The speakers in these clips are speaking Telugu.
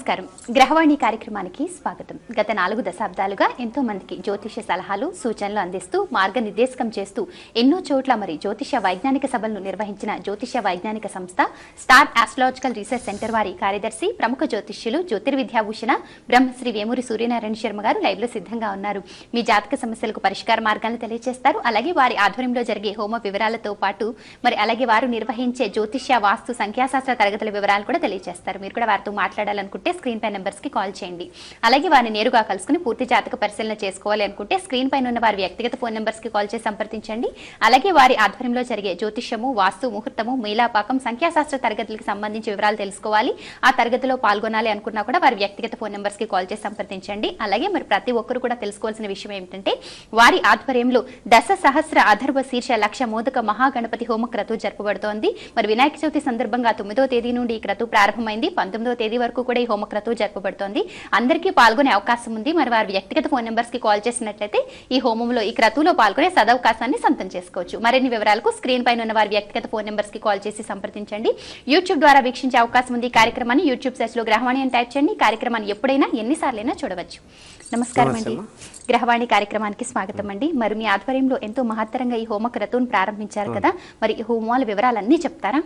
నమస్కారం. గ్రహవాణి కార్యక్రమానికి స్వాగతం. గత 4 దశాబ్దాలుగా ఎంతో మందికి జ్యోతిష సలహాలు, సూచనలు అందిస్తూ మార్గనిర్దేశకం చేస్తూ ఎన్నో చోట్ల జ్యోతిష వైజ్ఞానిక సభలను నిర్వహించిన జ్యోతిష వైజ్ఞానిక సంస్థ స్టార్ ఆస్ట్రాలజికల్ రీసెర్చ్ సెంటర్ వారి కార్యదర్శి, ప్రముఖ జ్యోతిష్యులు, జ్యోతిర్విద్యాభూషణ బ్రహ్మశ్రీ వేమూరి సూర్యనారాయణ శర్మ గారు లైవ్ లో సిద్ధంగా ఉన్నారు. మీ జాతక సమస్యలకు పరిష్కార మార్గాలను తెలియజేస్తారు. అలాగే వారి ఆధ్వర్యంలో జరిగే హోమ వివరాలతో పాటు అలాగే వారు నిర్వహించే జ్యోతిష, వాస్తు, సంఖ్యాశాస్త్ర తరగతుల వివరాలు కూడా తెలియజేస్తారు. మీరు కూడా వారితో మాట్లాడాలనుకుంటే స్క్రీన్ పై నెంబర్స్ కి కాల్ చేయండి. అలాగే వారిని నేరుగా కలుసుకుని పూర్తి జాతక పరిశీలన చేసుకోవాలి అనుకుంటే స్క్రీన్ పైన ఉన్న వారి వ్యక్తిగత ఫోన్ నెంబర్స్ కి కాల్ చేసి సంప్రదించండి. అలాగే వారి ఆధ్వర్యంలో జరిగే జ్యోతిష్యము, వాస్తు, ముహూర్తము, మీలాపాకం, సంఖ్యాశాస్త్ర తరగతులకు సంబంధించి వివరాలు తెలుసుకోవాలి, ఆ తరగతిలో పాల్గొనాలి అనుకున్నా కూడా వారి వ్యక్తిగత ఫోన్ నెంబర్స్ కి కాల్ చేసి సంప్రదించండి. అలాగే ప్రతి ఒక్కరు కూడా తెలుసుకోవాల్సిన విషయం ఏమిటంటే వారి ఆధ్వర్యంలో దశ సహస్ర అధర్వ శీర్ష లక్ష మోదక మహాగణపతి హోమ క్రతువు జరుపబడుతోంది. వినాయక చవితి సందర్భంగా 9వ తేదీ నుండి ఈ క్రతువు ప్రారంభమైంది. 19వ తేదీ వరకు కూడా ఈ హోమ క్రతువు జరుపబడుతోంది. అందరికీ పాల్గొనే అవకాశం ఉంది. వారి వ్యక్తిగత ఫోన్ నెంబర్స్ కి కాల్ చేసినట్లయితే ఈ హోమంలో, ఈ క్రతువులో పాల్గొనే సదవకాశాన్ని సొంతం చేసుకోవచ్చు. మరిన్ని వివరాలకు స్క్రీన్ పైన ఉన్న వారి వ్యక్తిగత ఫోన్ నెంబర్స్ కి కాల్ చేసి సంప్రదించండి. యూట్యూబ్ ద్వారా వీక్షించే అవకాశం ఉంది. కార్యక్రమాన్ని యూట్యూబ్ సెర్చ్ లో గ్రహవాణి అని టైప్ చేయండి. కార్యక్రమాన్ని ఎప్పుడైనా ఎన్నిసార్లైనా చూడవచ్చు. నమస్కారం అండి. గ్రహవాణి కార్యక్రమానికి స్వాగతం అండి. మీ ఆధ్వర్యంలో ఎంతో మహత్తరంగా ఈ హోమ క్రతువును ప్రారంభించారు కదా, ఈ హోమాల వివరాలన్నీ చెప్తారా?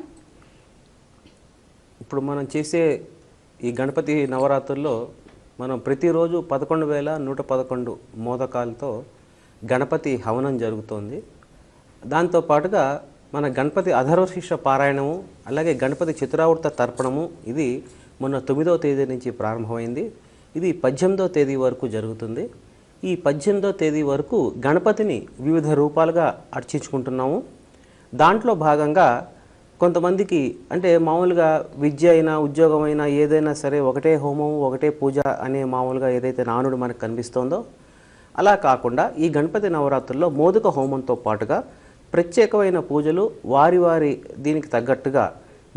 ఇప్పుడు మనం చేసే ఈ గణపతి నవరాత్రుల్లో మనం ప్రతిరోజు 11,111 మోదకాలతో గణపతి హవనం జరుగుతోంది. దాంతోపాటుగా మన గణపతి అధర్వశీర్ష పారాయణము, అలాగే గణపతి చతురావృత తర్పణము ఇది మొన్న 9వ తేదీ నుంచి ప్రారంభమైంది. ఇది 18వ తేదీ వరకు జరుగుతుంది. ఈ 18వ తేదీ వరకు గణపతిని వివిధ రూపాలుగా అర్చించుకుంటున్నాము. దాంట్లో భాగంగా కొంతమందికి అంటే మామూలుగా విద్య అయినా, ఉద్యోగం అయినా, ఏదైనా సరే ఒకటే హోమం, ఒకటే పూజ అనే మామూలుగా ఏదైతే నానుడు మనకు కనిపిస్తోందో అలా కాకుండా ఈ గణపతి నవరాత్రుల్లో మోదక హోమంతో పాటుగా ప్రత్యేకమైన పూజలు వారి దీనికి తగ్గట్టుగా,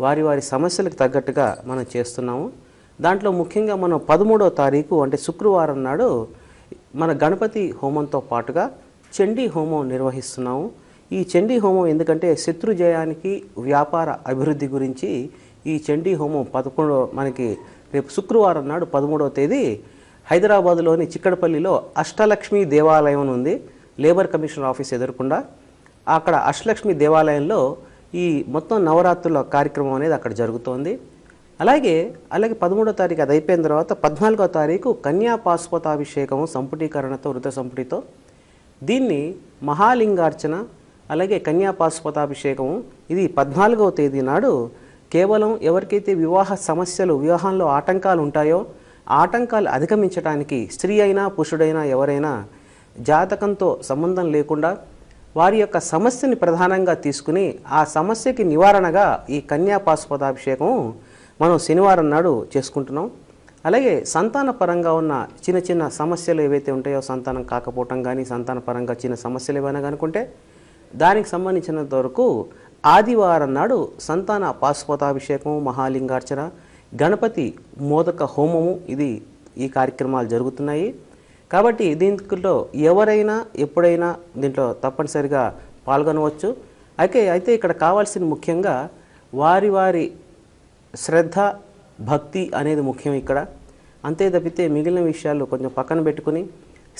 వారి సమస్యలకు తగ్గట్టుగా మనం చేస్తున్నాము. దాంట్లో ముఖ్యంగా మనం 13వ తారీఖు అంటే శుక్రవారం నాడు మన గణపతి హోమంతో పాటుగా చండీ హోమం నిర్వహిస్తున్నాము. ఈ చండీ హోమం ఎందుకంటే శత్రుజయానికి, వ్యాపార అభివృద్ధి గురించి ఈ చండీ హోమం మనకి రేపు శుక్రవారం నాడు 13వ తేదీ హైదరాబాదులోని చిక్కడపల్లిలో అష్టలక్ష్మి దేవాలయం ఉంది. లేబర్ కమిషనర్ ఆఫీస్ ఎదురకుండా అక్కడ అష్టలక్ష్మి దేవాలయంలో ఈ మొత్తం నవరాత్రుల కార్యక్రమం అనేది అక్కడ జరుగుతోంది. అలాగే 13వ తారీఖు అది అయిపోయిన తర్వాత 14వ తారీఖు కన్యా పాశుపతాభిషేకము సంపుటీకరణతో, వృత సంపుటితో దీన్ని మహాలింగార్చన, అలాగే కన్యా పాశుపతాభిషేకము ఇది 14వ తేదీ నాడు కేవలం ఎవరికైతే వివాహ సమస్యలు, వివాహంలో ఆటంకాలు ఉంటాయో ఆటంకాలు అధిగమించడానికి స్త్రీ అయినా పురుషుడైనా ఎవరైనా జాతకంతో సంబంధం లేకుండా వారి యొక్క సమస్యని ప్రధానంగా తీసుకుని ఆ సమస్యకి నివారణగా ఈ కన్యా పాశుపతాభిషేకం మనం శనివారం నాడు చేసుకుంటున్నాం. అలాగే సంతాన పరంగా ఉన్న చిన్న చిన్న సమస్యలు ఏవైతే ఉంటాయో, సంతానం కాకపోవటం కానీ, సంతాన పరంగా చిన్న సమస్యలు ఏమైనా కనుకుంటే దానికి సంబంధించినంత వరకు ఆదివారం నాడు సంతాన పాశుపతాభిషేకం, మహాలింగార్చన, గణపతి మోదక హోమము ఇది ఈ కార్యక్రమాలు జరుగుతున్నాయి. కాబట్టి దీంట్లో ఎవరైనా ఎప్పుడైనా దీంట్లో తప్పనిసరిగా పాల్గొనవచ్చు. అయితే ఇక్కడ కావాల్సిన ముఖ్యంగా వారి శ్రద్ధ, భక్తి అనేది ముఖ్యం ఇక్కడ. అంతే తప్పితే మిగిలిన విషయాలు కొంచెం పక్కన పెట్టుకుని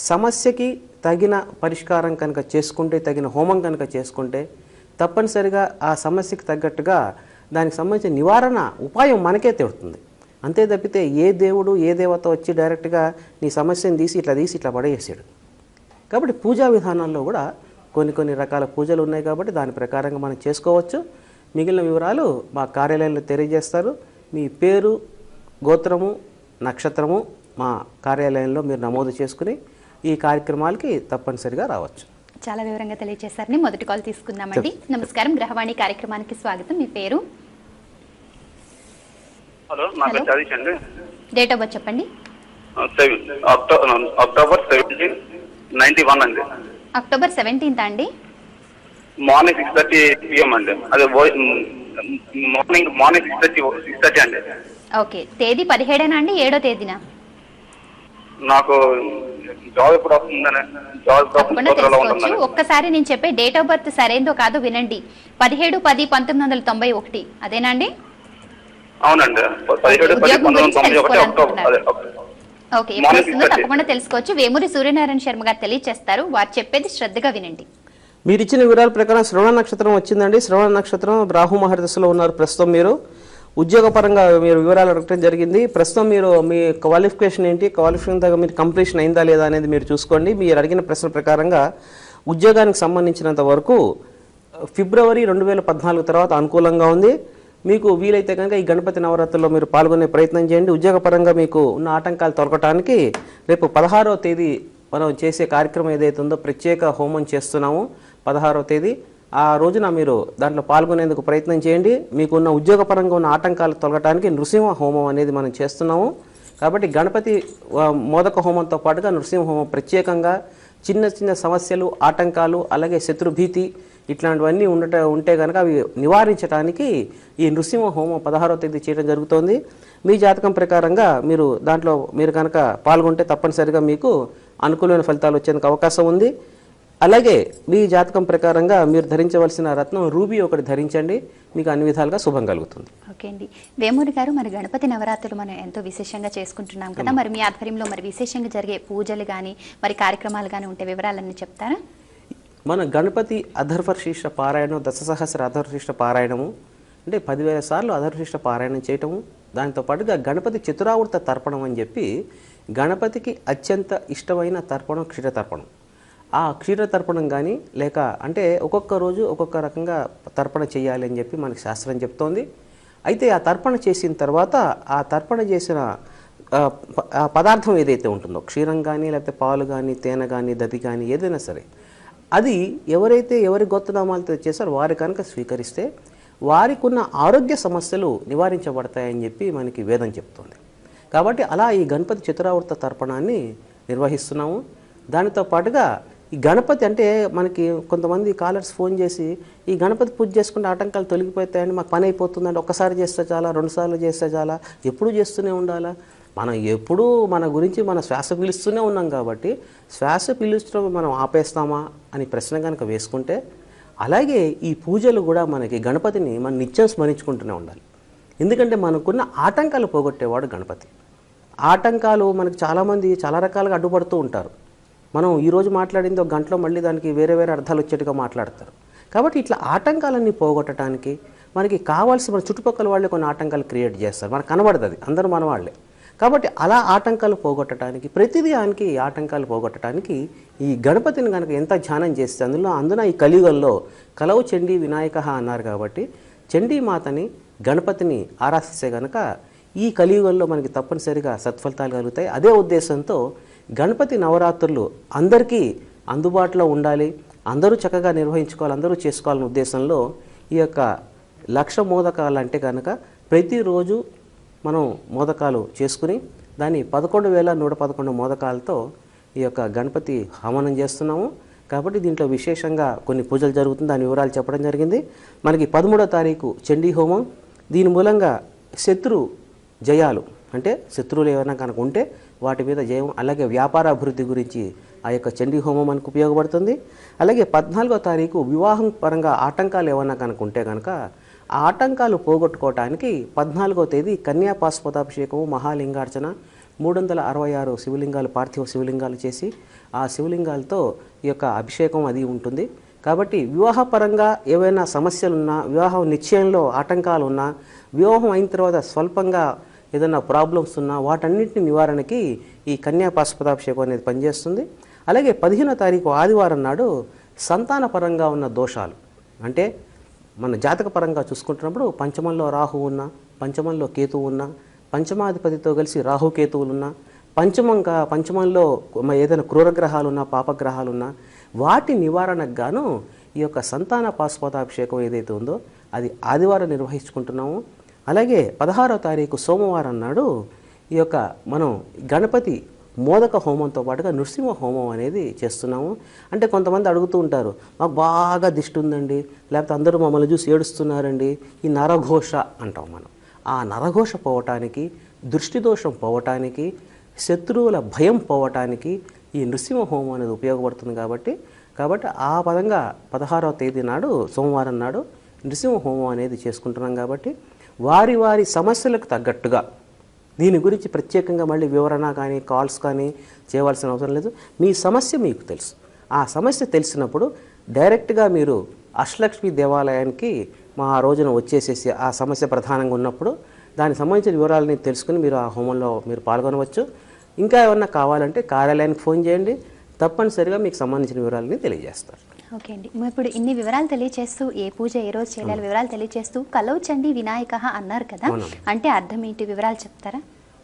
సమస్యకి తగిన పరిష్కారం కనుక చేసుకుంటే, తగిన హోమం కనుక చేసుకుంటే తప్పనిసరిగా ఆ సమస్యకి తగ్గట్టుగా దానికి సంబంధించిన నివారణ ఉపాయం మనకే తెలుస్తుంది. అంతే తప్పితే ఏ దేవుడు, ఏ దేవత వచ్చి డైరెక్ట్గా నీ సమస్యను తీసి ఇట్లా పడేసాడు. కాబట్టి పూజా విధానాల్లో కూడా కొన్ని రకాల పూజలు ఉన్నాయి. కాబట్టి దాని ప్రకారంగా మనం చేసుకోవచ్చు. మిగిలిన వివరాలు మా కార్యాలయంలో తెలియజేస్తారు. మీ పేరు, గోత్రము, నక్షత్రము మా కార్యాలయంలో మీరు నమోదు చేసుకుని ఈ కార్యక్రమాలకి తప్పనిసరిగా రావచ్చు. చాలా వివరంగా తెలియజేశారని మొదటి కాల్ తీసుకుందామండి. నమస్కారం, గ్రహవాణి కార్యక్రమానికి స్వాగతం. మీ పేరు? హలో, నా పేరు సతీష్ అండి. డేట్ ఆఫ్ బర్త్ చెప్పండి. అక్టోబర్ 17, 91 అండి. అక్టోబర్ 17th అండి. మార్నింగ్ 6:30 PM అండి. అదే మార్నింగ్ 6:30 అండి. ఓకే. తేదీ 17 అండి, 7వ తేదీనా? నాకు జాబ్ ఎప్పుడు వస్తుందని తెలుసుకోవచ్చు. ఒక్కసారి నేను చెప్పే డేట్ ఆఫ్ బర్త్ సరైనదో కాదో వినండి. 17/10/1991 అదేనా అండి? అవునండి 17, 10, ఉద్యోగం 19, గురించి 91, అక్టోబర్ తెలుసుకోవాలనుకుంటున్నారు. అదే ఓకే, ఎప్పుడు మార్నింగ్ వస్తుందో 6:30. తప్పకుండా తెలుసుకోవచ్చు. వేమూరి సూర్యనారాయణ శర్మ గారు తెలియజేస్తారు. వారు చెప్పేది శ్రద్ధగా వినండి. మీరు ఇచ్చిన వివరాల ప్రకారం శ్రవణ నక్షత్రం వచ్చిందండి. శ్రవణ నక్షత్రం రాహు మహర్దశలో ఉన్నారు ప్రస్తుతం. మీరు ఉద్యోగపరంగా మీరు వివరాలు అడగటం జరిగింది. ప్రస్తుతం మీరు మీ క్వాలిఫికేషన్ ఏంటి, క్వాలిఫికేషన్ దగ్గర మీరు కంప్లీషన్ అయిందా లేదా అనేది మీరు చూసుకోండి. మీరు అడిగిన ప్రశ్న ప్రకారంగా ఉద్యోగానికి సంబంధించినంత వరకు ఫిబ్రవరి 2014 తర్వాత అనుకూలంగా ఉంది. మీకు వీలైతే కనుక ఈ గణపతి నవరాత్రుల్లో మీరు పాల్గొనే ప్రయత్నం చేయండి. ఉద్యోగపరంగా మీకు ఉన్న ఆటంకాలు తొలగటానికి రేపు 16వ తేదీ మనం చేసే కార్యక్రమం ఏదైతే ఉందో ప్రత్యేక హోమం చేస్తున్నాము. 16వ తేదీ ఆ రోజున మీరు దాంట్లో పాల్గొనేందుకు ప్రయత్నం చేయండి. మీకున్న ఉద్యోగపరంగా ఉన్న ఆటంకాలు తొలగటానికి నృసింహ హోమం అనేది మనం చేస్తున్నాము. కాబట్టి గణపతి మోదక హోమంతో పాటుగా నృసింహ హోమం ప్రత్యేకంగా చిన్న చిన్న సమస్యలు, ఆటంకాలు, అలాగే శత్రుభీతి ఇట్లాంటివన్నీ ఉంటే కనుక అవి నివారించడానికి ఈ నృసింహ హోమం 16వ తేదీ చేయడం జరుగుతోంది. మీ జాతకం ప్రకారంగా మీరు దాంట్లో మీరు కనుక పాల్గొంటే తప్పనిసరిగా మీకు అనుకూలమైన ఫలితాలు వచ్చేందుకు అవకాశం ఉంది. అలాగే మీ జాతకం ప్రకారంగా మీరు ధరించవలసిన రత్నం రూబీ ఒకటి ధరించండి. మీకు అన్ని విధాలుగా శుభం కలుగుతుంది. ఓకే అండి. వేమూరి గారు, మరి గణపతి నవరాత్రులు మనం ఎంతో విశేషంగా చేసుకుంటున్నాం కదా, మరి మీ ఆధ్వర్యంలో మరి విశేషంగా జరిగే పూజలు కానీ మరి కార్యక్రమాలు కానీ ఉంటే వివరాలన్నీ చెప్తారా? మన గణపతి అధర్వశీర్ష పారాయణం, దశసహస్ర అధర్వశీర్ష పారాయణము అంటే 10,000 సార్లు అధర్వశీర్ష పారాయణం చేయటము. దాంతో పాటుగా గణపతి చతురావృత తర్పణం అని చెప్పి గణపతికి అత్యంత ఇష్టమైన తర్పణం క్షీరతర్పణం. ఆ క్షీరతర్పణం కానీ లేక అంటే ఒక్కొక్క రోజు ఒక్కొక్క రకంగా తర్పణ చేయాలి అని చెప్పి మనకి శాస్త్రం చెప్తోంది. అయితే ఆ తర్పణ చేసిన తర్వాత ఆ తర్పణ చేసిన ఆ పదార్థం ఏదైతే ఉంటుందో క్షీరం కానీ లేకపోతే పాలు కానీ తేనె కానీ దధి కానీ ఏదైనా సరే అది ఎవరైతే ఎవరి గోత్రనామాలతో చేశారో వారి కనుక స్వీకరిస్తే వారికి ఉన్న ఆరోగ్య సమస్యలు నివారించబడతాయని చెప్పి మనకి వేదం చెప్తుంది. కాబట్టి అలా ఈ గణపతి చతురావృత తర్పణాన్ని నిర్వహిస్తున్నాము. దానితో పాటుగా ఈ గణపతి అంటే మనకి కొంతమంది కాలర్స్ ఫోన్ చేసి ఈ గణపతి పూజ చేసుకుంటే ఆటంకాలు తొలగిపోతాయని మాకు పని అయిపోతుందంటే ఒక్కసారి చేస్తే చాలా, 2 సార్లు చేస్తే చాలా, ఎప్పుడు చేస్తూనే ఉండాలా? మనం ఎప్పుడూ మన గురించి మన శ్వాస పీలుస్తూనే ఉన్నాం కాబట్టి శ్వాస పీలుస్తూ మనం ఆపేస్తామా అని ప్రశ్న కనుక వేసుకుంటే అలాగే ఈ పూజలు కూడా మనకి గణపతిని మనం నిత్యం స్మరించుకుంటూనే ఉండాలి. ఎందుకంటే మనకున్న ఆటంకాలు పోగొట్టేవాడు గణపతి. ఆటంకాలు మనకు చాలామంది చాలా రకాలుగా అడ్డుపడుతూ ఉంటారు. మనం ఈరోజు మాట్లాడింది ఒక గంటలో మళ్ళీ దానికి వేరే వేరే అర్థాలు వచ్చేట్టుగా మాట్లాడతారు. కాబట్టి ఇట్లా ఆటంకాలన్నీ పోగొట్టడానికి మనకి కావాల్సిన మన చుట్టుపక్కల వాళ్ళే కొన్ని ఆటంకాలు క్రియేట్ చేస్తారు. మనకు కనబడదు, అది అందరూ మన వాళ్ళే. కాబట్టి అలా ఆటంకాలు పోగొట్టడానికి ప్రతిదీ ఆయనకి ఆటంకాలు పోగొట్టడానికి ఈ గణపతిని కనుక ఎంత ధ్యానం చేస్తే అందున ఈ కలియుగంలో కలవు చండీ వినాయక అన్నారు. కాబట్టి చండీమాతని గణపతిని ఆరాధిస్తే కనుక ఈ కలియుగంలో మనకి తప్పనిసరిగా సత్ఫలితాలు కలుగుతాయి. అదే ఉద్దేశంతో గణపతి నవరాత్రులు అందరికీ అందుబాటులో ఉండాలి, అందరూ చక్కగా నిర్వహించుకోవాలి, అందరూ చేసుకోవాలనే ఉద్దేశంలో ఈ యొక్క 1,00,000 మోదకాలు అంటే కనుక ప్రతిరోజు మనం మోదకాలు చేసుకుని దాన్ని 11,111 మోదకాలతో ఈ యొక్క గణపతి హవనం చేస్తున్నాము. కాబట్టి దీంట్లో విశేషంగా కొన్ని పూజలు జరుగుతుంది, దాని వివరాలు చెప్పడం జరిగింది. మనకి 13వ తారీఖు చండీ హోమం. దీని మూలంగా శత్రు జయాలు అంటే శత్రువులు ఏమైనా కనుక ఉంటే వాటి మీద జయం, అలాగే వ్యాపార అభివృద్ధి గురించి ఆ యొక్క చండీ హోమం మనకు ఉపయోగపడుతుంది. అలాగే 14వ తారీఖు వివాహం పరంగా ఆటంకాలు ఏమైనా కనుక ఉంటే కనుక ఆ ఆటంకాలు పోగొట్టుకోవటానికి 14వ తేదీ కన్యాపాశుపతాభిషేకము, మహాలింగార్చన, 366 శివలింగాలు, పార్థివ శివలింగాలు చేసి ఆ శివలింగాలతో ఈ యొక్క అభిషేకం అది ఉంటుంది. కాబట్టి వివాహపరంగా ఏవైనా సమస్యలున్నా, వివాహం నిశ్చయంలో ఆటంకాలు ఉన్నా, వివాహం అయిన తర్వాత స్వల్పంగా ఏదైనా ప్రాబ్లమ్స్ ఉన్నా వాటన్నింటిని నివారణకి ఈ కన్యాపాశుపతాభిషేకం అనేది పనిచేస్తుంది. అలాగే 15వ తారీఖు ఆదివారం నాడు సంతానపరంగా ఉన్న దోషాలు అంటే మన జాతక పరంగా చూసుకుంటున్నప్పుడు పంచమంలో రాహు ఉన్నా, పంచమంలో కేతువు ఉన్నా, పంచమాధిపతితో కలిసి రాహుకేతువులున్నా, పంచమంలో ఏదైనా క్రూరగ్రహాలున్నా, పాపగ్రహాలున్నా వాటి నివారణకు గాను ఈ యొక్క సంతాన పాశుపతాభిషేకం ఏదైతే ఉందో అది ఆదివారం నిర్వహించుకుంటున్నాము. అలాగే 16వ తారీఖు సోమవారం నాడు ఈ యొక్క మనం గణపతి మోదక హోమంతో పాటుగా నృసింహ హోమం అనేది చేస్తున్నాము. అంటే కొంతమంది అడుగుతూ ఉంటారు, మాకు బాగా దిష్టి ఉందండి, లేకపోతే అందరూ మమ్మల్ని చూసి ఏడుస్తున్నారండి, ఈ నరఘోష అంటాం మనం. ఆ నరఘోష పోవటానికి, దృష్టి దోషం పోవటానికి, శత్రువుల భయం పోవటానికి ఈ నృసింహ హోమం అనేది ఉపయోగపడుతుంది. కాబట్టి ఆ పదంగా 16వ తేదీ నాడు సోమవారం నాడు నృసింహ హోమం అనేది చేసుకుంటున్నాం. కాబట్టి వారి వారి సమస్యలకు తగ్గట్టుగా దీని గురించి ప్రత్యేకంగా మళ్ళీ వివరణ కానీ కాల్స్ కానీ చేయవలసిన అవసరం లేదు. మీ సమస్య మీకు తెలుసు. ఆ సమస్య తెలిసినప్పుడు డైరెక్ట్గా మీరు అష్టలక్ష్మి దేవాలయానికి ఆ రోజున వచ్చేసేసి ఆ సమస్య ప్రధానంగా ఉన్నప్పుడు దానికి సంబంధించిన వివరాలని తెలుసుకుని మీరు ఆ హోమంలో మీరు పాల్గొనవచ్చు. ఇంకా ఏమన్నా కావాలంటే కార్యాలయానికి ఫోన్ చేయండి, తప్పనిసరిగా మీకు సంబంధించిన వివరాలని తెలియజేస్తారు. ఓకే అండి. ఇప్పుడు ఇన్ని వివరాలు తెలియజేస్తూ ఏ పూజ ఏ రోజు చేయాలి వివరాలు తెలియజేస్తూ కలౌ చండీ వినాయక అన్నారు కదా, అంటే అర్థం ఏంటి వివరాలు చెప్తారా?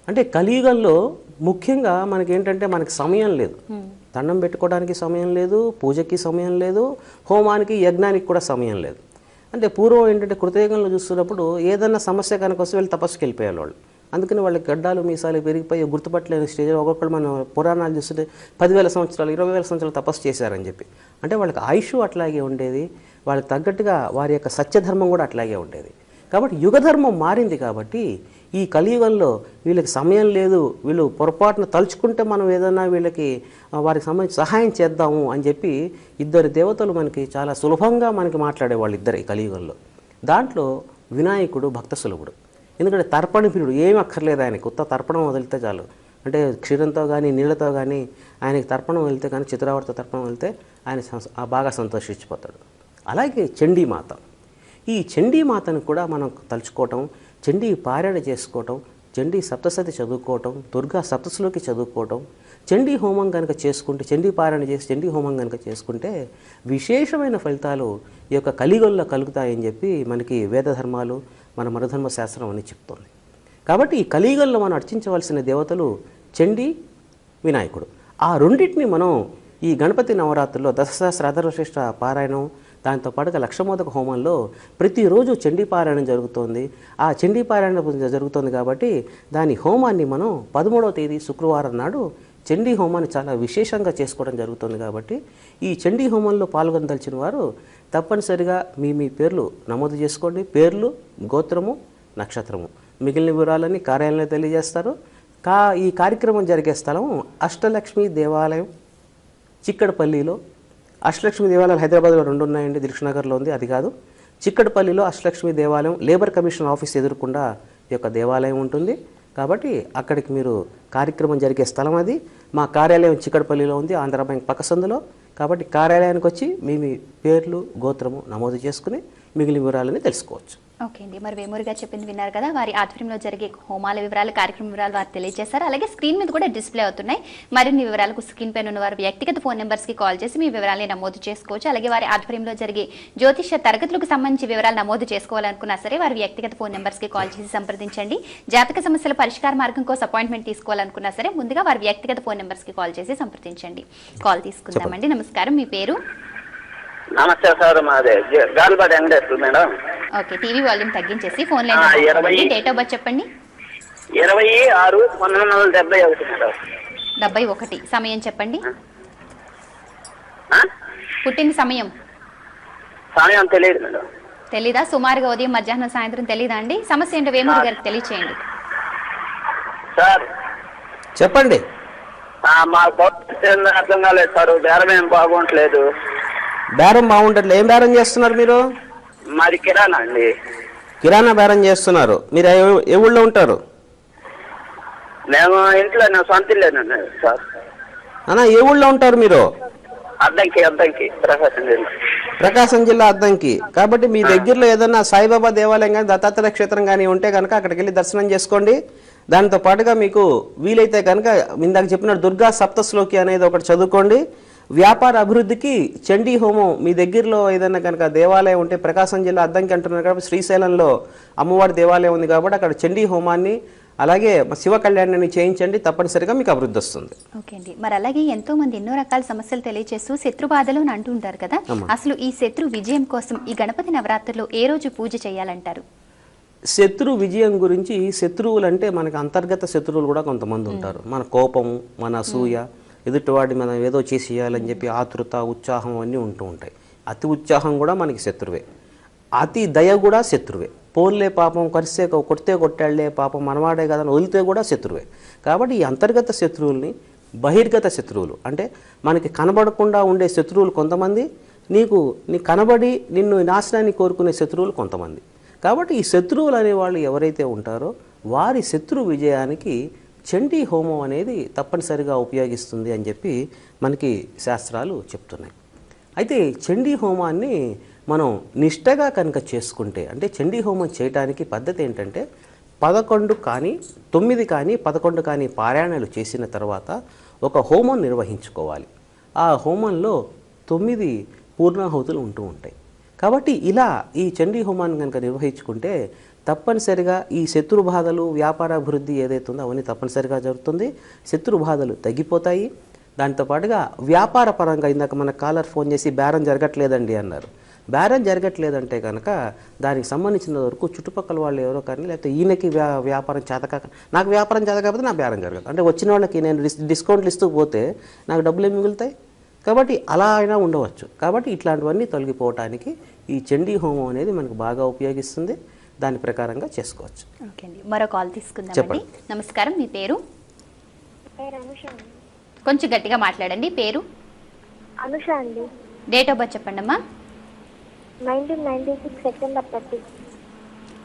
అంటే కలియుగంలో ముఖ్యంగా మనకి ఏంటంటే మనకి సమయం లేదు, దండం పెట్టుకోవడానికి సమయం లేదు, పూజకి సమయం లేదు, హోమానికి యజ్ఞానికి కూడా సమయం లేదు. అంటే పూర్వం ఏంటంటే కృతయుగంలో చూస్తున్నప్పుడు ఏదన్నా సమస్య కనుక వస్తే వీళ్ళు తపస్సుకి వెళ్ళిపోయారు వాళ్ళు. అందుకని వాళ్ళకి గడ్డాలు మీసాలు పెరిగిపోయి గుర్తుపట్టలేని స్టేజ్లో ఒక్కొక్కరు మనం పురాణాలు చూస్తుంటే 10,000 సంవత్సరాలు 20,000 సంవత్సరాలు తపస్సు చేశారని చెప్పి. అంటే వాళ్ళకి ఆయుష్ అట్లాగే ఉండేది, వాళ్ళకి తగ్గట్టుగా వారి యొక్క సత్యధర్మం కూడా అట్లాగే ఉండేది. కాబట్టి యుగధర్మం మారింది. కాబట్టి ఈ కలియుగంలో వీళ్ళకి సమయం లేదు, వీళ్ళు పొరపాటున తలుచుకుంటే మనం ఏదైనా వీళ్ళకి వారికి సంబంధించి సహాయం చేద్దాము అని చెప్పి ఇద్దరు దేవతలు మనకి చాలా సులభంగా మనకి మాట్లాడేవాళ్ళు ఇద్దరు ఈ కలియుగంలో. దాంట్లో వినాయకుడు భక్త సులభుడు. ఎందుకంటే తర్పణ ప్రియుడు, ఏమి అక్కర్లేదు ఆయనకు, ఉత్త తర్పణం వదిలితే చాలు. అంటే క్షీరంతో కానీ నీళ్లతో కానీ ఆయనకి తర్పణం వెళ్తే కానీ చిత్రావర్త తర్పణం వెళ్తే ఆయన బాగా సంతోషించిపోతాడు. అలాగే చండీమాత, ఈ చండీమాతను కూడా మనం తలుచుకోవటం, చండీ పారాయణ చేసుకోవటం, చండీ సప్తశతి చదువుకోవటం, దుర్గా సప్తశలోకి చదువుకోవటం, చండీ హోమం కనుక చేసుకుంటే, చండీ పారాయణ చేసి చండీ హోమం కనుక చేసుకుంటే విశేషమైన ఫలితాలు ఈ యొక్క కలియుగంలో కలుగుతాయని చెప్పి మనకి వేద ధర్మాలు మన మరుధర్మ శాస్త్రం అని చెప్తుంది. కాబట్టి ఈ కలియుగంలో మనం అర్చించవలసిన దేవతలు చండీ, వినాయకుడు. ఆ రెండింటిని మనం ఈ గణపతి నవరాత్రుల్లో దశసహస్ర అథర్వశిష్ట పారాయణం, దాంతోపాటుగా లక్షమోదక హోమంలో ప్రతిరోజు చండీ పారాయణం జరుగుతోంది. ఆ చండీ పారాయణ జరుగుతుంది కాబట్టి దాని హోమాన్ని మనం 13వ తేదీ శుక్రవారం నాడు చండీ హోమాన్ని చాలా విశేషంగా చేసుకోవడం జరుగుతుంది. కాబట్టి ఈ చండీ హోమంలో పాల్గొనదలిచిన వారు తప్పనిసరిగా మీ పేర్లు నమోదు చేసుకోండి. పేర్లు, గోత్రము, నక్షత్రము, మిగిలిన వివరాలన్నీ కార్యాలయంలో తెలియజేస్తారు. ఈ కార్యక్రమం జరిగే స్థలం అష్టలక్ష్మి దేవాలయం చిక్కడపల్లిలో. అష్టలక్ష్మి దేవాలయాలు హైదరాబాద్లో 2 ఉన్నాయండి, దిల్షునగర్లో ఉంది, అది కాదు. చిక్కడపల్లిలో అష్టలక్ష్మి దేవాలయం లేబర్ కమిషన్ ఆఫీస్ ఎదురుకుండా ఈ యొక్క దేవాలయం ఉంటుంది. కాబట్టి అక్కడికి మీరు కార్యక్రమం జరిగే స్థలం అది. మా కార్యాలయం చిక్కడపల్లిలో ఉంది, ఆంధ్ర బ్యాంక్ పక్క సందులో. కాబట్టి కార్యాలయానికి వచ్చి మీ పేర్లు, గోత్రము నమోదు చేసుకుని మిగిలిన వివరాలని తెలుసుకోవచ్చు. ఓకే అండి. మరి వేమూరి గారు చెప్పింది విన్నారు కదా, వారి ఆధ్వర్యంలో జరిగే హోమాల వివరాలు, కార్యక్రమ వివరాలు వారు తెలియజేశారు. అలాగే స్క్రీన్ మీద కూడా డిస్ప్లే అవుతున్నాయి. మరిన్ని వివరాలకు స్క్రీన్ పైన ఉన్న వారి వ్యక్తిగత ఫోన్ నెంబర్స్కి కాల్ చేసి మీ వివరాలని నమోదు చేసుకోవచ్చు. అలాగే వారి ఆధ్వర్యంలో జరిగే జ్యోతిష తరగతులకు సంబంధించి వివరాలు నమోదు చేసుకోవాలనుకున్నా సరే వారి వ్యక్తిగత ఫోన్ నెంబర్స్కి కాల్ చేసి సంప్రదించండి. జాతక సమస్యల పరిష్కార మార్గం కోసం అపాయింట్మెంట్ తీసుకోవాలనుకున్నా సరే ముందుగా వారి వ్యక్తిగత ఫోన్ నెంబర్స్కి కాల్ చేసి సంప్రదించండి. కాల్ తీసుకుందామండి. నమస్కారం, మీ పేరు? నమస్తే సార్, మాదే Galipati Venkateswara madam. Okay, TV volume తగ్గించేసి phone line. Date of birth చెప్పండి. 26/1971 మేడం. 71. సమయం చెప్పండి. పుట్టిన సమయం తెలియదు మేడం. తెలీదా? సుమారుగా ఉదయం, మధ్యాహ్నం, సాయంత్రం తెలీదా అండి? సమస్య ఏంటో వేమూరి గారికి తెలియచేయండి. సార్ చెప్పండి. మా అర్థం కాలేదు సార్, బేరం ఏం బాగుంటలేదు. బేరం బాగుండట్లేదు. ఏం బేరం చేస్తున్నారు మీరు? మాది కిరాణా అండి. కిరాణా బేరం చేస్తున్నారు. మీరు ఏ ఊళ్ళో ఉంటారు? మేము ఇంట్లో, నేను సొంత ఇల్లేనండి సార్. అన్నా, ఏ ఊళ్ళో ఉంటారు మీరు? అద్దంకి ప్రకాశం జిల్లా అద్దంకి. కాబట్టి మీ దగ్గరలో ఏదన్నా సాయిబాబా దేవాలయం కానీ దత్తాత్రేయ క్షేత్రం కానీ ఉంటే కనుక అక్కడికి వెళ్ళి దర్శనం చేసుకోండి. దాంతో పాటుగా మీకు వీలైతే కనుక ఇందాక చెప్పిన దుర్గా సప్తశ్లోకి అనేది ఒకటి చదువుకోండి. వ్యాపార అభివృద్ధికి చండీ హోమం మీ దగ్గరలో ఏదైనా కనుక దేవాలయం ఉంటే, ప్రకాశం జిల్లా అద్దంకి అంటున్నారు కాబట్టి శ్రీశైలంలో అమ్మవారి దేవాలయం ఉంది కాబట్టి అక్కడ చండీ హోమాన్ని అలాగే శివ కళ్యాణాన్ని చేయించండి. తప్పనిసరిగా మీకు అభివృద్ధి వస్తుంది. ఓకే అండి. మరి అలాగే ఎంతో మంది ఎన్నో రకాల సమస్యలు తెలియజేస్తూ శత్రు బాధలు అని అంటుంటారు కదా, అసలు ఈ శత్రు విజయం కోసం ఈ గణపతి నవరాత్రుల్లో ఏ రోజు పూజ చేయాలంటారు? శత్రు విజయం గురించి, శత్రువులు అంటే మనకి అంతర్గత శత్రువులు కూడా కొంతమంది ఉంటారు. మన కోపము, మన అసూయ, ఎదుటివాడిని మనం ఏదో చేసేయాలని చెప్పి ఆతృత, ఉత్సాహం అన్నీ ఉంటూ ఉంటాయి. అతి ఉత్సాహం కూడా మనకి శత్రువే. అతి దయ కూడా శత్రువే. పోన్లే పాపం కరిస్తే కొడితే కొట్టాళ్లే పాపం మనవాడే కదా అని వదిలితే కూడా శత్రువే. కాబట్టి ఈ అంతర్గత శత్రువుల్ని, బహిర్గత శత్రువులు అంటే మనకి కనబడకుండా ఉండే శత్రువులు కొంతమంది, నీకు కనబడి నిన్ను నాశనాన్ని కోరుకునే శత్రువులు కొంతమంది. కాబట్టి ఈ శత్రువులు అనేవాళ్ళు ఎవరైతే ఉంటారో వారి శత్రు విజయానికి చండీ హోమం అనేది తప్పనిసరిగా ఉపయోగిస్తుంది అని చెప్పి మనకి శాస్త్రాలు చెప్తున్నాయి. అయితే చండీ హోమాన్ని మనం నిష్టగా కనుక చేసుకుంటే, అంటే చండీ హోమం చేయడానికి పద్ధతి ఏంటంటే 11 కానీ 9 కానీ 11 కానీ పారాయణలు చేసిన తర్వాత ఒక హోమం నిర్వహించుకోవాలి. ఆ హోమంలో 9 పూర్ణాహుతులు ఉంటూ ఉంటాయి. కాబట్టి ఇలా ఈ చండీ హోమాన్ని కనుక నిర్వహించుకుంటే తప్పనిసరిగా ఈ శత్రు బాధలు, వ్యాపారాభివృద్ధి ఏదైతే ఉందో అవన్నీ తప్పనిసరిగా జరుగుతుంది. శత్రు బాధలు తగ్గిపోతాయి. దాంతో పాటుగా వ్యాపార పరంగా ఇందాక మన కాలర్ ఫోన్ చేసి బేరం జరగట్లేదండి అన్నారు. బేరం జరగట్లేదంటే కనుక దానికి సంబంధించిన వరకు చుట్టుపక్కల వాళ్ళు ఎవరో కానీ, లేకపోతే ఈయనకి వ్యాపారం చేతకాక, నాకు వ్యాపారం చేతకాకపోతే నా బేరం జరగదు, అంటే వచ్చిన వాళ్ళకి నేను డిస్కౌంట్లు ఇస్తూ పోతే నాకు డబ్బులు ఏమి మిగులుతాయి. కాబట్టి అలా అయినా ఉండవచ్చు. కాబట్టి ఇట్లాంటివన్నీ తొలగిపోవటానికి ఈ చండీ హోమం అనేది మనకు బాగా ఉపయోగిస్తుంది. దాని ప్రకారంగా చేసుకోవచ్చు. ఓకే అండి, మరో కాల్ తీసుకుందామండి. నమస్కారం, మీ పేరు? కొంచెం గట్టిగా మాట్లాడండి. పేరు? అనుష అండి. డేట్ ఆఫ్ బర్త్ చెప్పండి అమ్మా. 1996 సెప్టెంబర్ 30.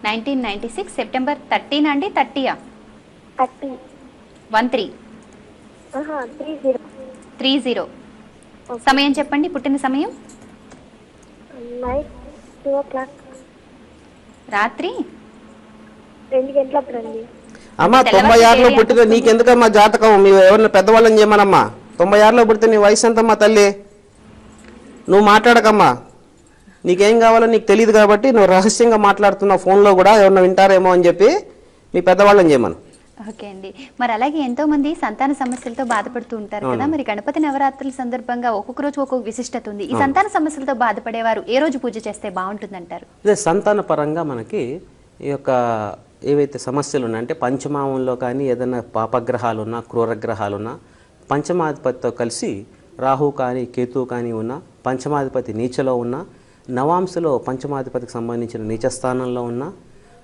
1996 సెప్టెంబర్ 13 అండి? 30యా? 30. 13? 30. 30. సమయం చెప్పండి, పుట్టిన సమయం. Night 2 o'clock. రాత్రి 2 గంటలప్పుడు అండి. అమ్మా 96లో పుట్టిన నీకెందుకమ్మా జాతకం? మీ ఎవరిని పెద్దవాళ్ళని చేయమనమ్మా. 96లో పుడితే నీ వయసు ఎంతమ్మా తల్లి? నువ్వు మాట్లాడకమ్మా, నీకేం కావాలో నీకు తెలియదు కాబట్టి నువ్వు రహస్యంగా మాట్లాడుతున్నావు. ఫోన్లో కూడా ఎవరన్నా వింటారేమో అని చెప్పి మీ పెద్దవాళ్ళని చేయమను. ఓకే అండి, మరి అలాగే ఎంతో మంది సంతాన సమస్యలతో బాధపడుతూ ఉంటారు కదా. మరి గణపతి నవరాత్రుల సందర్భంగా ఒక్కొక్క రోజు ఒక్కొక్క విశిష్టత ఉంది. ఈ సంతాన సమస్యలతో బాధపడేవారు ఏ రోజు పూజ చేస్తే బాగుంటుందంటారు? ఇదే సంతాన పరంగా మనకి ఈ యొక్క ఏవైతే సమస్యలు ఉన్నాయంటే పంచమావంలో కానీ ఏదైనా పాపగ్రహాలు ఉన్నా, క్రూరగ్రహాలున్నా, పంచమాధిపతితో కలిసి రాహు కానీ కేతు కానీ ఉన్నా, పంచమాధిపతి నీచలో ఉన్నా, నవాంశలో పంచమాధిపతికి సంబంధించిన నీచ స్థానంలో ఉన్నా,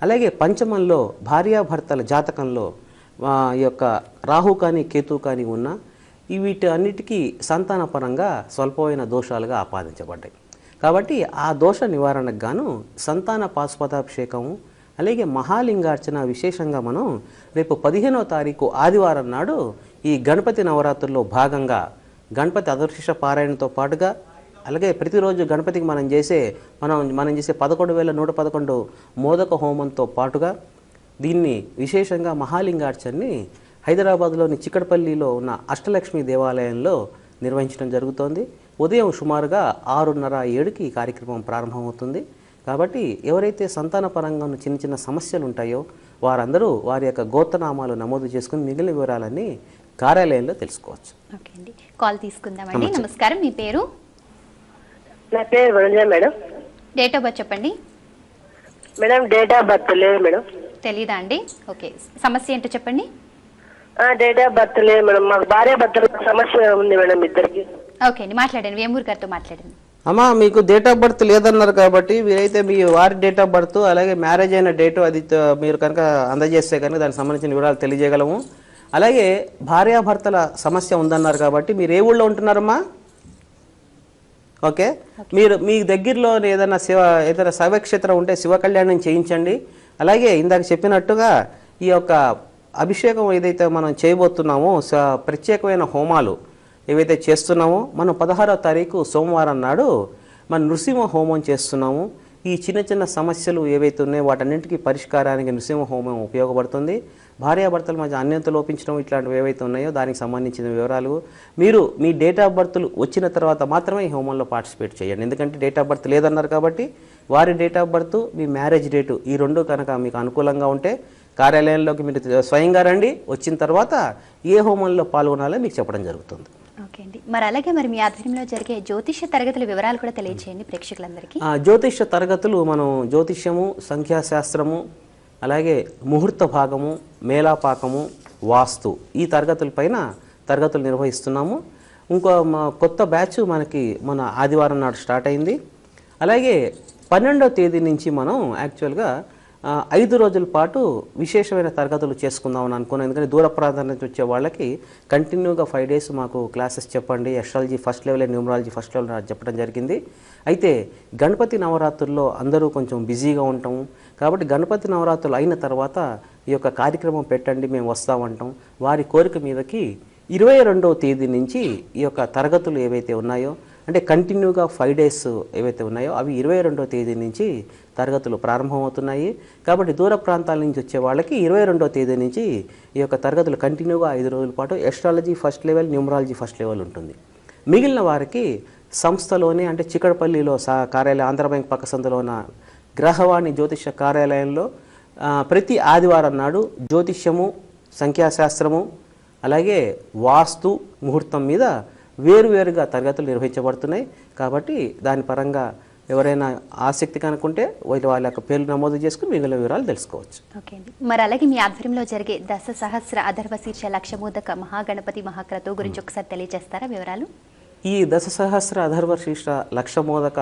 అలాగే పంచమంలో భార్యాభర్తల జాతకంలో ఈ యొక్క రాహు కానీ కేతు కానీ ఉన్నా, వీటి అన్నిటికీ సంతానపరంగా స్వల్పమైన దోషాలుగా ఆపాదించబడ్డాయి. కాబట్టి ఆ దోష నివారణకు గాను సంతాన పాశుపతాభిషేకము, అలాగే మహాలింగార్చన విశేషంగా మనం రేపు 15వ తారీఖు ఆదివారం నాడు ఈ గణపతి నవరాత్రుల్లో భాగంగా గణపతి అదృశ్య పారాయణతో పాటుగా, అలాగే ప్రతిరోజు గణపతికి మనం చేసే 11,111 మోదక హోమంతో పాటుగా దీన్ని విశేషంగా మహాలింగార్చనని హైదరాబాద్లోని చిక్కడపల్లిలో ఉన్న అష్టలక్ష్మి దేవాలయంలో నిర్వహించడం జరుగుతోంది. ఉదయం సుమారుగా 6:30-7కి ఈ కార్యక్రమం ప్రారంభమవుతుంది. కాబట్టి ఎవరైతే సంతానపరంగా ఉన్న చిన్న చిన్న సమస్యలు ఉంటాయో వారందరూ వారి యొక్క గోత్రనామాలు నమోదు చేసుకుని మిగిలిన వివరాలన్నీ కార్యాలయంలో తెలుసుకోవచ్చు. ఓకే అండి, కాల్ తీసుకుందామండి. నమస్కారం, మీ పేరు? నా పేరు Vanaja madam. Date of birth చెప్పండి. మేడం డేట్ ఆఫ్ బర్త్ లేదు మేడం. తెలీదా అండి? ఓకే, సమస్య ఏంటో చెప్పండి. డేట్ ఆఫ్ బర్త్ లేదు మేడం. మాకు భార్య భర్తల సమస్య ఉంది మేడం, ఇద్దరికి. ఓకే అండి, మాట్లాడండి. వేమూరు గారితో మాట్లాడండి. అమ్మా, మీకు డేట్ ఆఫ్ బర్త్ లేదన్నారు కాబట్టి వీరైతే మీ వారి డేట్ ఆఫ్ బర్త్ అలాగే మ్యారేజ్ అయిన డేటు అది మీరు కనుక అందజేస్తే కనుక దానికి సంబంధించిన వివరాలు తెలియజేయగలము. అలాగే భార్యాభర్తల సమస్య ఉందన్నారు కాబట్టి మీరు ఏ ఊళ్ళో ఉంటున్నారమ్మా? ఓకే, మీరు మీ దగ్గరలో ఏదైనా శైవక్షేత్రం ఉంటే శివ కళ్యాణం చేయించండి. అలాగే ఇందాక చెప్పినట్టుగా ఈ యొక్క అభిషేకం ఏదైతే మనం చేయబోతున్నామో ప్రత్యేకమైన హోమాలు ఏవైతే చేస్తున్నామో మనం 16వ తారీఖు సోమవారం నాడు మనం నృసింహ హోమం చేస్తున్నాము. ఈ చిన్న చిన్న సమస్యలు ఏవైతే ఉన్నాయో వాటన్నింటికీ పరిష్కారానికి నృసింహ హోమం ఉపయోగపడుతుంది. భార్యాభర్తల మధ్య అన్యోన్యత లోపించడం ఇట్లాంటివి ఏవైతే ఉన్నాయో దానికి సంబంధించిన వివరాలు మీరు మీ డేట్ ఆఫ్ బర్త్లు వచ్చిన తర్వాత మాత్రమే ఈ హోమంలో పార్టిసిపేట్ చేయండి. ఎందుకంటే డేట్ ఆఫ్ బర్త్ లేదన్నారు కాబట్టి వారి date of birth, me marriage date ఈ రెండు కనుక మీకు అనుకూలంగా ఉంటే కార్యాలయంలోకి మీరు స్వయంగా రండి. వచ్చిన తర్వాత ఏ హోమంలో పాల్గొనాలో మీకు చెప్పడం జరుగుతుంది. ఓకే అండి, మరి అలాగే మీ ఆధ్వర్యంలో జరిగే జ్యోతిష్య తరగతుల వివరాలు కూడా తెలియజేయండి ప్రేక్షకులందరికీ. జ్యోతిష్య తరగతులు మనం జ్యోతిష్యము, సంఖ్యాశాస్త్రము, అలాగే ముహూర్త భాగము, మేళాపాకము, వాస్తు ఈ తరగతులపైన తరగతులు నిర్వహిస్తున్నాము. ఇంకో కొత్త బ్యాచ్ మనకి మన ఆదివారం నాడు స్టార్ట్ అయింది. అలాగే 12వ తేదీ నుంచి మనం యాక్చువల్గా 5 రోజుల పాటు విశేషమైన తరగతులు చేసుకుందామని అనుకున్నాను. ఎందుకంటే దూర ప్రాంతం నుంచి వచ్చే వాళ్ళకి కంటిన్యూగా 5 డేస్ మాకు క్లాసెస్ చెప్పండి, astrology first level and numerology first level చెప్పడం జరిగింది. అయితే గణపతి నవరాత్రుల్లో అందరూ కొంచెం బిజీగా ఉంటాం కాబట్టి గణపతి నవరాత్రులు అయిన తర్వాత ఈ యొక్క కార్యక్రమం పెట్టండి మేము వస్తామంటాం. వారి కోరిక మీదకి 22వ తేదీ నుంచి ఈ యొక్క తరగతులు ఏవైతే ఉన్నాయో అంటే కంటిన్యూగా 5 డేస్ ఏవైతే ఉన్నాయో అవి 22వ తేదీ నుంచి తరగతులు ప్రారంభమవుతున్నాయి. కాబట్టి దూర ప్రాంతాల నుంచి వచ్చే వాళ్ళకి 22వ తేదీ నుంచి ఈ యొక్క తరగతులు కంటిన్యూగా 5 రోజుల పాటు astrology first level, numerology first level ఉంటుంది. మిగిలిన వారికి సంస్థలోనే అంటే చిక్కడపల్లిలో కార్యాలయం ఆంధ్ర బ్యాంక్ పక్క సందులో ఉన్న గ్రహవాణి జ్యోతిష కార్యాలయంలో ప్రతి ఆదివారం నాడు జ్యోతిష్యము, సంఖ్యాశాస్త్రము అలాగే వాస్తు ముహూర్తం మీద వేరువేరుగా తరగతులు నిర్వహించబడుతున్నాయి. కాబట్టి దాని పరంగా ఎవరైనా ఆసక్తి కనుకుంటే వాళ్ళ యొక్క పేర్లు నమోదు చేసుకుని మిగిలిన వివరాలు తెలుసుకోవచ్చు. ఓకే అండి. మరి అలాగే మీ ఆధ్వర్యంలో జరిగే దశ సహస్ర అధర్వ శీర్ష లక్షమోదక మహాగణపతి మహాక్రతువు గురించి ఒకసారి తెలియజేస్తారా వివరాలు? ఈ దశ సహస్ర అధర్వ శీర్ష లక్షమోదక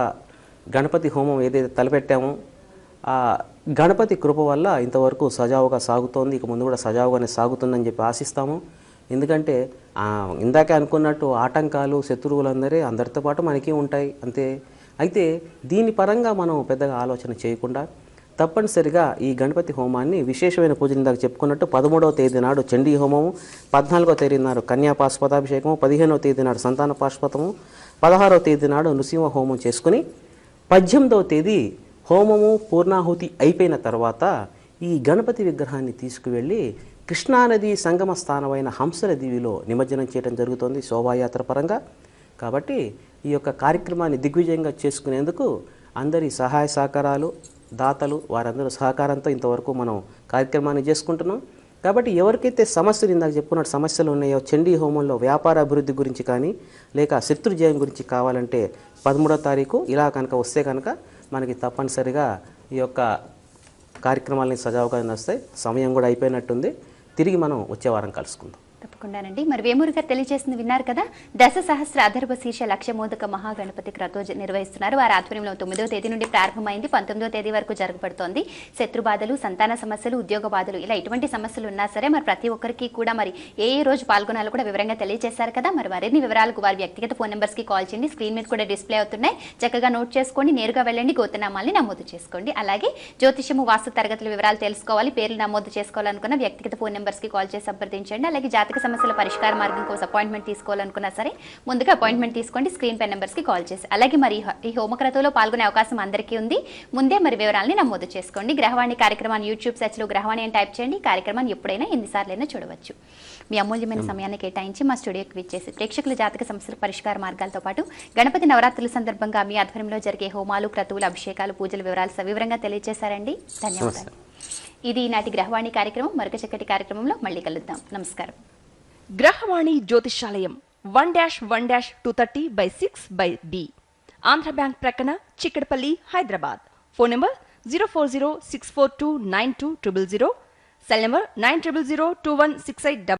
గణపతి హోమం ఏదైతే తలపెట్టామో ఆ గణపతి కృప వల్ల ఇంతవరకు సజావుగా సాగుతోంది, ఇక ముందు కూడా సజావుగానే సాగుతుందని చెప్పి ఆశిస్తాము. ఎందుకంటే ఇందాకే అనుకున్నట్టు ఆటంకాలు అందరితో పాటు మనకి ఉంటాయి అంతే. అయితే దీని పరంగా మనం పెద్దగా ఆలోచన చేయకుండా తప్పనిసరిగా ఈ గణపతి హోమాన్ని విశేషమైన పూజలు ఇందాక చెప్పుకున్నట్టు 13వ తేదీ నాడు చండీ హోమము, 14వ తేదీ నాడు కన్యా పాశుపతాభిషేకము, 15వ తేదీ నాడు సంతాన పాశుపతము, 16వ తేదీ నాడు నృసింహ హోమం చేసుకుని 18వ తేదీ హోమము పూర్ణాహుతి అయిపోయిన తర్వాత ఈ గణపతి విగ్రహాన్ని తీసుకువెళ్ళి కృష్ణానది సంగమ స్థానమైన హంసల దీవిలో నిమజ్జనం చేయడం జరుగుతోంది శోభాయాత్ర పరంగా. కాబట్టి ఈ యొక్క కార్యక్రమాన్ని దిగ్విజయంగా చేసుకునేందుకు అందరి సహాయ సహకారాలు, దాతలు వారందరూ సహకారంతో ఇంతవరకు మనం కార్యక్రమాన్ని చేసుకుంటున్నాం. కాబట్టి ఎవరికైతే సమస్యలు ఇందాక చెప్పుకున్నట్టు సమస్యలు ఉన్నాయో చండీ హోమంలో వ్యాపార అభివృద్ధి గురించి కానీ లేక శత్రుజయం గురించి కావాలంటే 13వ తారీఖు ఇలా కనుక వస్తే కనుక మనకి తప్పనిసరిగా ఈ యొక్క కార్యక్రమాలని సజావుగా నడుస్తాయి. సమయం కూడా అయిపోయినట్టుంది. తిరిగి మనం వచ్చే వారం కలుసుకుందాం. తప్పకుండానండి. మరి వేమూరు గారు తెలియజేసింది విన్నారు కదా. దశ సహస్ర అధర్వ శీర్ష లక్షమోదక మహాగణపతి క్రతువు నిర్వహిస్తున్నారు. వారి ఆధ్వర్యంలో 9వ తేదీ నుండి ప్రారంభమైంది, 19వ తేదీ వరకు జరగబడుతోంది. శత్రు బాధలు, సంతాన సమస్యలు, ఉద్యోగ బాధలు ఇలా ఎటువంటి సమస్యలు ఉన్నా సరే మరి ప్రతి ఒక్కరికి కూడా మరి ఏ రోజు పాల్గొనాలో కూడా వివరంగా తెలియజేశారు కదా. మరి మరిన్ని వివరాలకు వారి వ్యక్తిగత ఫోన్ నెంబర్స్కి కాల్ చేయండి. స్క్రీన్ మీద కూడా డిస్ప్లే అవుతున్నాయి. చక్కగా నోట్ చేసుకోండి, నేరుగా వెళ్ళండి, గోతనామాల్ని నమోదు చేసుకోండి. అలాగే జ్యోతిషము, వాస్తు తరగతుల వివరాలు తెలుసుకోవాలి, పేర్లు నమోదు చేసుకోవాలనుకున్న వ్యక్తిగత ఫోన్ నెంబర్స్కి కాల్ చేసి సంప్రదించండి. అలాగే జాతక సమస్యల పరిష్కార మార్గం కోసం అపాయింట్మెంట్ తీసుకోవాలనుకున్నా సరే ముందుగా అపాయింట్మెంట్ తీసుకోండి స్క్రీన్ పై నెంబర్స్కి కాల్ చేసి. అలాగే మరి ఈ హోమక్రతువులో పాల్గొనే అవకాశం అందరికీ ఉంది. ముందే మరి వివరాలని నమోదు చేసుకోండి. గ్రహవాణి కార్యక్రమాన్ని యూట్యూబ్ సెర్చ్లో గ్రహవాణి అని టైప్ చేయండి. కార్యక్రమాన్ని ఎప్పుడైనా ఎన్నిసార్లైనా చూడవచ్చు. మీ అమూల్యమైన సమయాన్ని కేటాయించి మా స్టూడియోకి విచ్చేసి ప్రేక్షకుల జాతక సమస్యల పరిష్కార మార్గాలతో పాటు గణపతి నవరాత్రుల సందర్భంగా మీ ఆధ్వర్యంలో జరిగే హోమాలు, క్రతువులు, అభిషేకాలు, పూజల వివరాలు సవివరంగా తెలియజేశారండి. ధన్యవాదాలు. ఇది ఈనాటి గ్రహవాణి కార్యక్రమం. మరొక చక్కటి కార్యక్రమంలో మళ్ళీ కలుద్దాం. నమస్కారం. గ్రహవాణి జ్యోతిషాలయం 1-1-230/6/D ఆంధ్ర బ్యాంక్ ప్రక్కన Chikkadpally, Hyderabad. Phone number 04064292000, cell number 90021686.